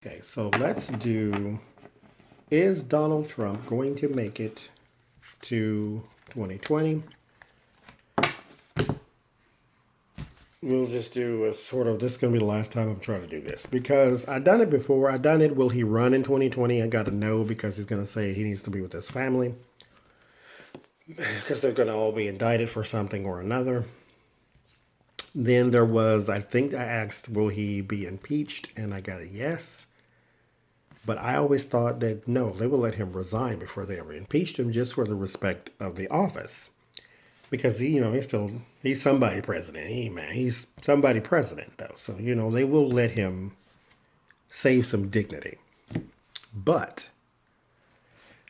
Okay, so let's do, is Donald Trump going to make it to 2020? We'll just do a sort of, this is going to be the last time I'm trying to do this because I've done it before. I've done it. Will he run in 2020? I got to know because he's going to say he needs to be with his family because they're going to all be indicted for something or another. Then there was, I think I asked, will he be impeached? And I got a yes. But I always thought that no, they will let him resign before they ever impeached him just for the respect of the office. Because he's somebody president. He's somebody president though. So, they will let him save some dignity. But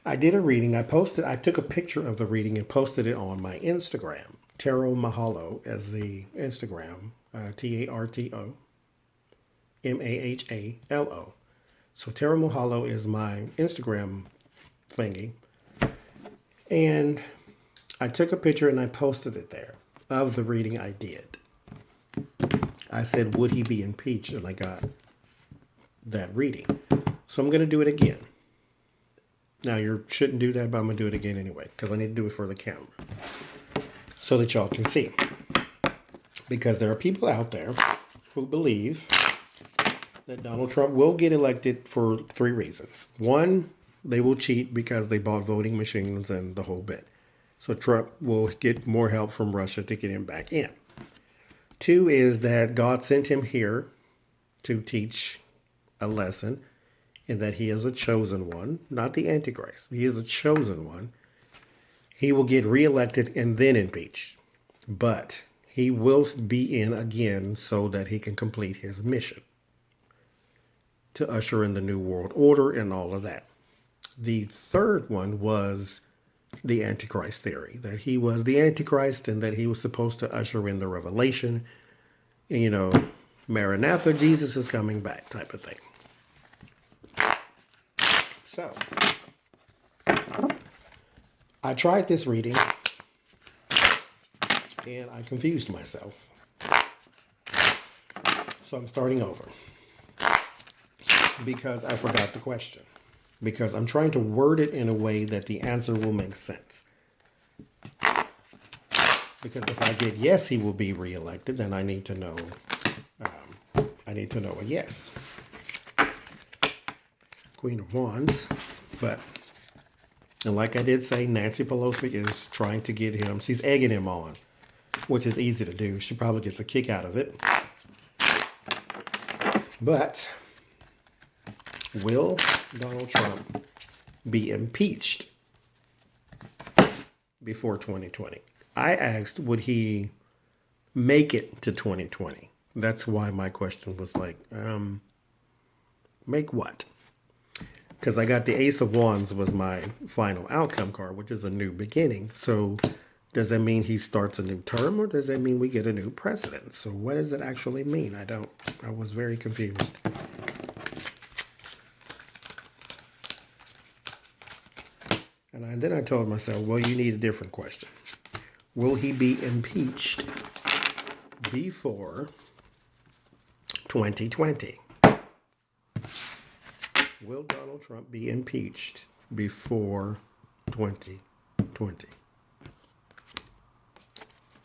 I did a reading. I took a picture of the reading and posted it on my Instagram. Taro Mahalo as the Instagram, TARTOMAHALO. So Taro Mahalo is my Instagram thingy. And I took a picture and I posted it there of the reading I did. I said, would he be impeached? And I got that reading. So I'm going to do it again. Now, you shouldn't do that, but I'm going to do it again anyway, because I need to do it for the camera so that y'all can see. Because there are people out there who believe that Donald Trump will get elected for three reasons. One, they will cheat because they bought voting machines and the whole bit. So Trump will get more help from Russia to get him back in. Two is that God sent him here to teach a lesson and that he is a chosen one, not the Antichrist. He is a chosen one. He will get reelected and then impeached. But he will be in again so that he can complete his mission to usher in the New World Order and all of that. The third one was the Antichrist theory, that he was the Antichrist and that he was supposed to usher in the revelation, Maranatha, Jesus is coming back type of thing. So, I tried this reading and I confused myself. So I'm starting over because I forgot the question. Because I'm trying to word it in a way that the answer will make sense. Because if I get yes, he will be reelected, then I need to know. A yes. Queen of Wands, and like I did say, Nancy Pelosi is trying to get him. She's egging him on, which is easy to do. She probably gets a kick out of it. But will Donald Trump be impeached before 2020? I asked, would he make it to 2020? That's why my question was like, make what? Because I got the Ace of Wands was my final outcome card, which is a new beginning. So does that mean he starts a new term or does that mean we get a new president? So what does it actually mean? I was very confused. And then I told myself, well, you need a different question. Will he be impeached before 2020? Will Donald Trump be impeached before 2020?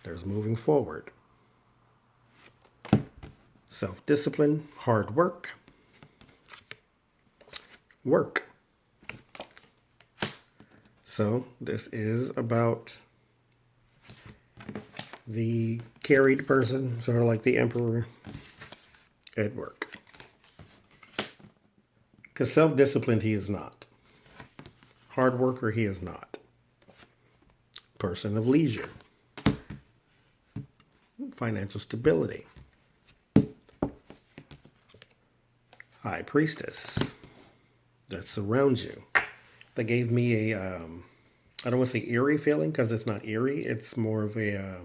There's moving forward. Self-discipline, hard work. So this is about the carried person, sort of like the emperor at work. Because self-disciplined he is not. Hard worker he is not. Person of leisure. Financial stability. High priestess that surrounds you. That gave me a, I don't want to say eerie feeling because it's not eerie. It's more of a,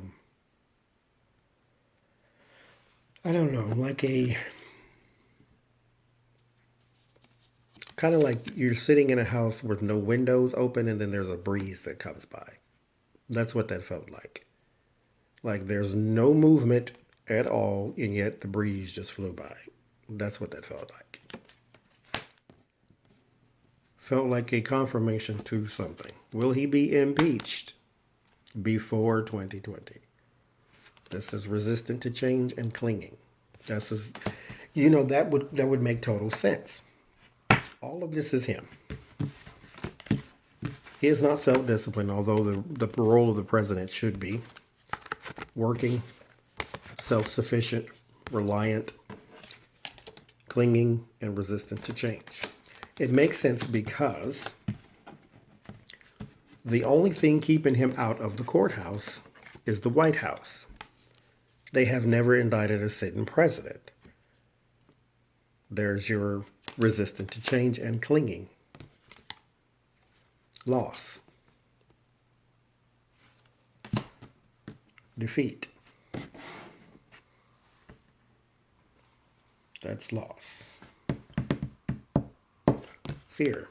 I don't know, like a, kind of like you're sitting in a house with no windows open and then there's a breeze that comes by. That's what that felt like. Like there's no movement at all and yet the breeze just flew by. That's what that felt like. felt like a confirmation to something. Will he be impeached before 2020? This is resistant to change and clinging. This is, that would make total sense. All of this is him. He is not self-disciplined, although the role of the president should be working, self-sufficient, reliant, clinging, and resistant to change. It makes sense because the only thing keeping him out of the courthouse is the White House. They have never indicted a sitting president. There's your resistant to change and clinging. Loss. Defeat. That's loss. Fear.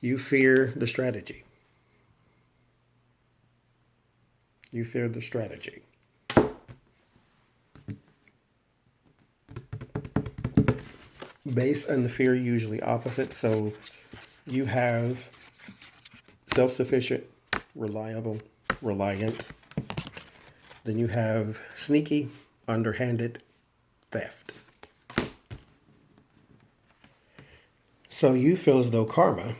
You fear the strategy. You fear the strategy. Base and the fear usually opposite. So you have self-sufficient, reliable, reliant. Then you have sneaky, underhanded, theft. So you feel as though karma,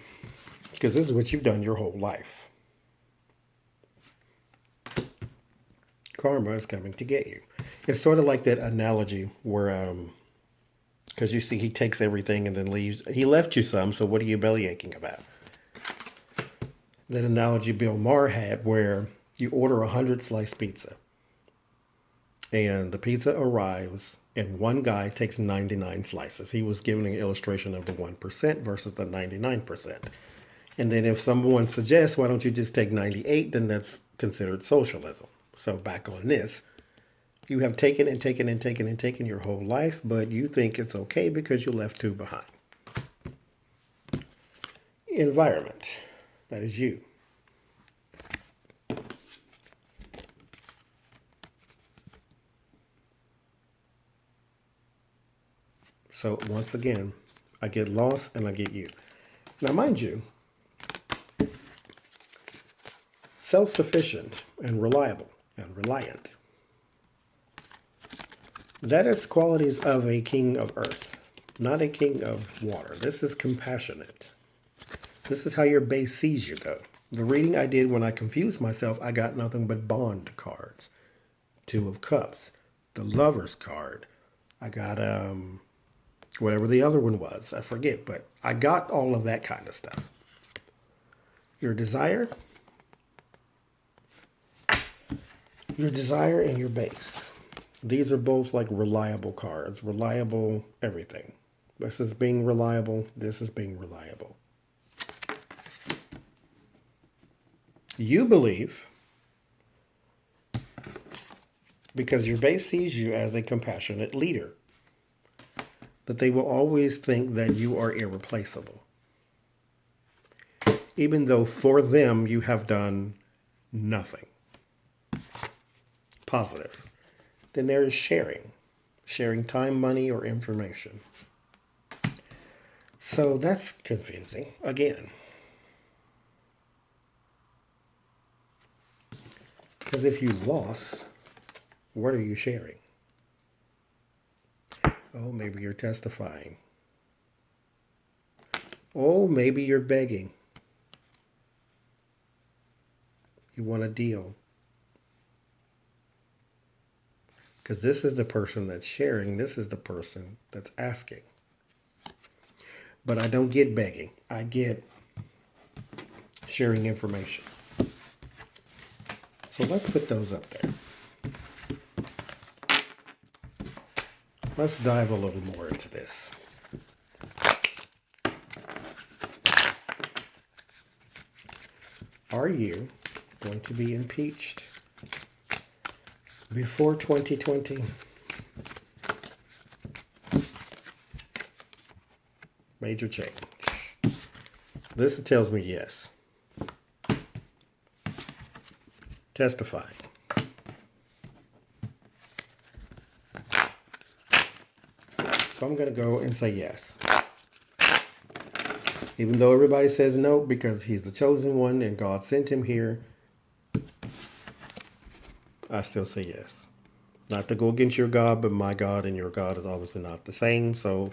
because this is what you've done your whole life. Karma is coming to get you. It's sort of like that analogy where, because you see he takes everything and then leaves. He left you some, so what are you belly aching about? That analogy Bill Maher had where you order 100 slice pizza. And the pizza arrives and one guy takes 99 slices. He was giving an illustration of the 1% versus the 99%. And then if someone suggests, why don't you just take 98, then that's considered socialism. So back on this, you have taken and taken and taken and taken your whole life, but you think it's okay because you left two behind. Environment, that is you. So once again, I get lost and I get you. Now mind you, self-sufficient and reliable and reliant. That is qualities of a king of earth, not a king of water. This is compassionate. This is how your base sees you, though. The reading I did when I confused myself, I got nothing but bond cards. Two of Cups, the Lover's card. I got whatever the other one was, I forget, but I got all of that kind of stuff. Your desire and your base. These are both like reliable cards, reliable everything. This is being reliable, this is being reliable. You believe, because your base sees you as a compassionate leader, that they will always think that you are irreplaceable. Even though for them you have done nothing positive. Then there is sharing time, money, or information. So that's confusing again. Because if you lost, what are you sharing? Oh, maybe you're testifying. Oh, maybe you're begging. You want a deal. Because this is the person that's sharing. This is the person that's asking. But I don't get begging. I get sharing information. So let's put those up there. Let's dive a little more into this. Are you going to be impeached before 2020? Major change. This tells me yes. Testifying. So I'm going to go and say yes. Even though everybody says no because he's the chosen one and God sent him here, I still say yes. Not to go against your God, but my God and your God is obviously not the same. So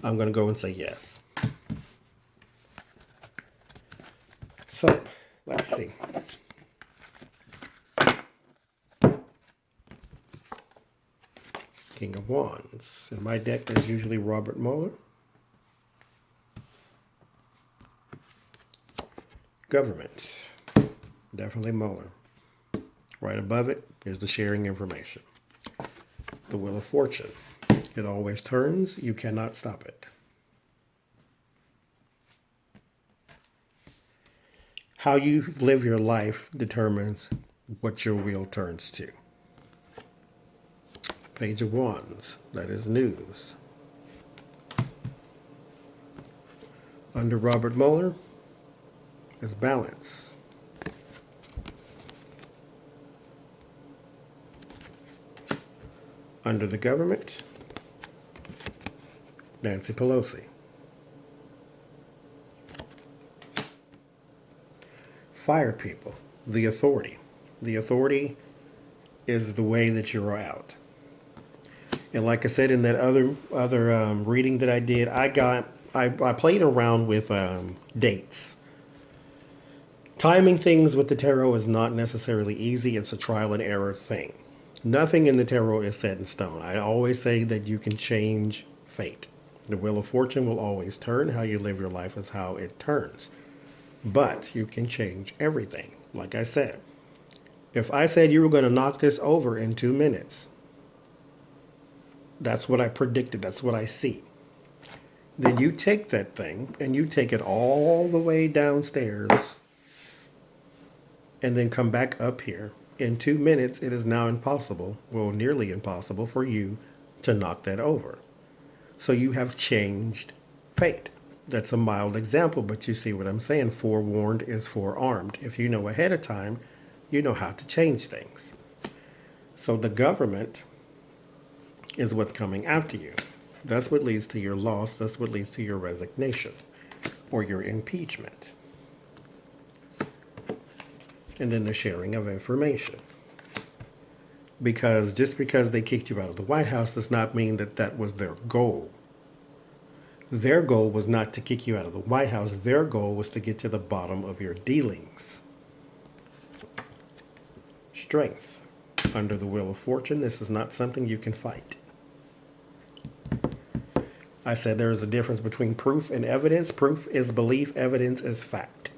I'm going to go and say yes. So let's see. King of Wands. In my deck, there's usually Robert Mueller. Government. Definitely Mueller. Right above it is the sharing information. The Wheel of Fortune. It always turns. You cannot stop it. How you live your life determines what your wheel turns to. Page of Wands. That is news. Under Robert Mueller is balance. Under the government, Nancy Pelosi. Fire people, the authority. The authority is the way that you're out. And like I said in that other reading that I did, I played around with dates. Timing things with the tarot is not necessarily easy. It's a trial and error thing. Nothing in the tarot is set in stone. I always say that you can change fate. The Wheel of Fortune will always turn. How you live your life is how it turns. But you can change everything. Like I said, if I said you were going to knock this over in 2 minutes, that's what I predicted. That's what I see. Then you take that thing and you take it all the way downstairs and then come back up here. In 2 minutes, it is now impossible, well, nearly impossible for you to knock that over. So you have changed fate. That's a mild example, but you see what I'm saying. Forewarned is forearmed. If you know ahead of time, you know how to change things. So the government is what's coming after you. That's what leads to your loss. That's what leads to your resignation or your impeachment. And then the sharing of information. Because just because they kicked you out of the White House does not mean that that was their goal. Their goal was not to kick you out of the White House. Their goal was to get to the bottom of your dealings. Strength. Under the Wheel of Fortune, this is not something you can fight. I said there is a difference between proof and evidence. Proof is belief, evidence is fact.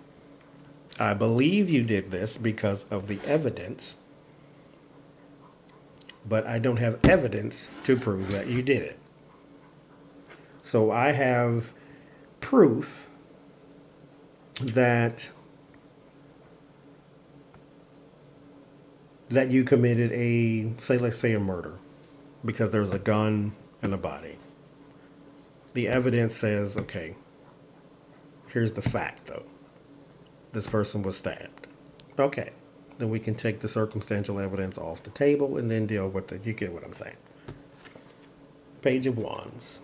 I believe you did this because of the evidence, but I don't have evidence to prove that you did it. So I have proof that you committed let's say a murder because there's a gun and a body. The evidence says, okay, here's the fact though. This person was stabbed. Okay, then we can take the circumstantial evidence off the table and then deal with it. You get what I'm saying. Page of Wands.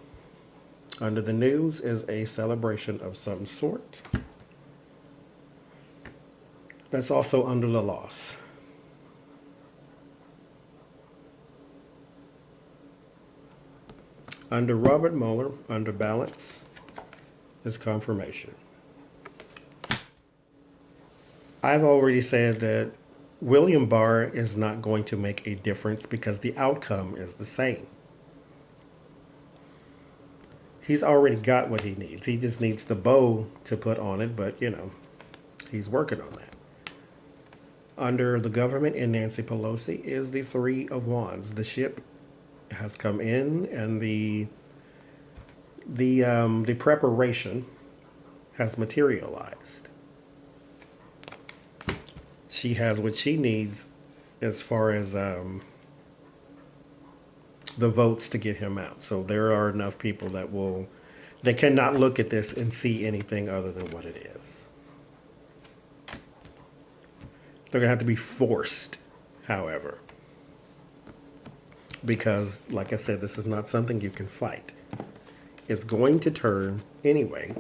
Under the news is a celebration of some sort. That's also under the loss. Under Robert Mueller, under balance, is confirmation. I've already said that William Barr is not going to make a difference because the outcome is the same. He's already got what he needs. He just needs the bow to put on it, but, he's working on that. Under the government and Nancy Pelosi is the Three of Wands. The ship has come in, and the preparation has materialized. She has what she needs as far as the votes to get him out. So there are enough people they cannot look at this and see anything other than what it is. They're going to have to be forced, however. Because, like I said, this is not something you can fight. It's going to turn anyway.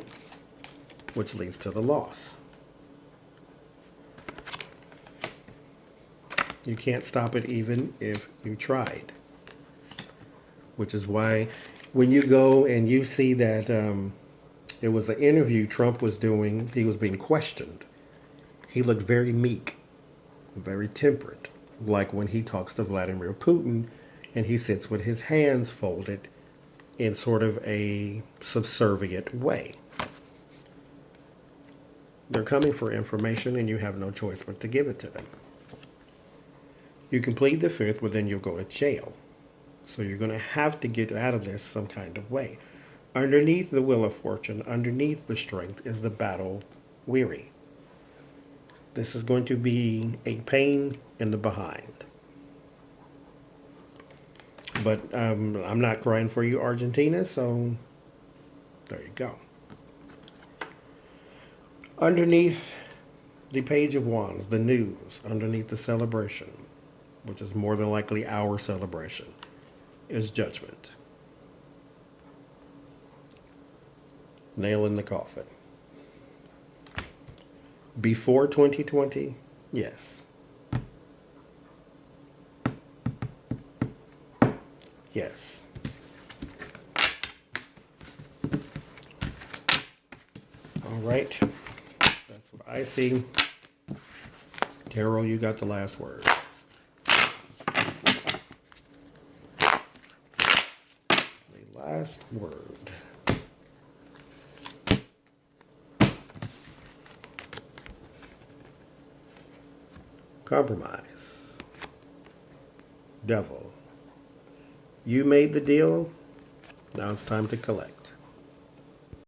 which leads to the loss. You can't stop it even if you tried. Which is why when you go and you see that it was an interview Trump was doing, he was being questioned. He looked very meek, very temperate, like when he talks to Vladimir Putin and he sits with his hands folded in sort of a subservient way. They're coming for information and you have no choice but to give it to them. You can plead the fifth, but then you'll go to jail. So you're going to have to get out of this some kind of way. Underneath the wheel of fortune, underneath the strength, is the battle weary. This is going to be a pain in the behind. But I'm not crying for you, Argentina, so there you go. Underneath the Page of Wands, the news, underneath the celebration, which is more than likely our celebration, is Judgment. Nail in the coffin. Before 2020, yes. Yes. All right. That's what I see. Tarot, you got the last word. The last word. Compromise. Devil. You made the deal. Now it's time to collect.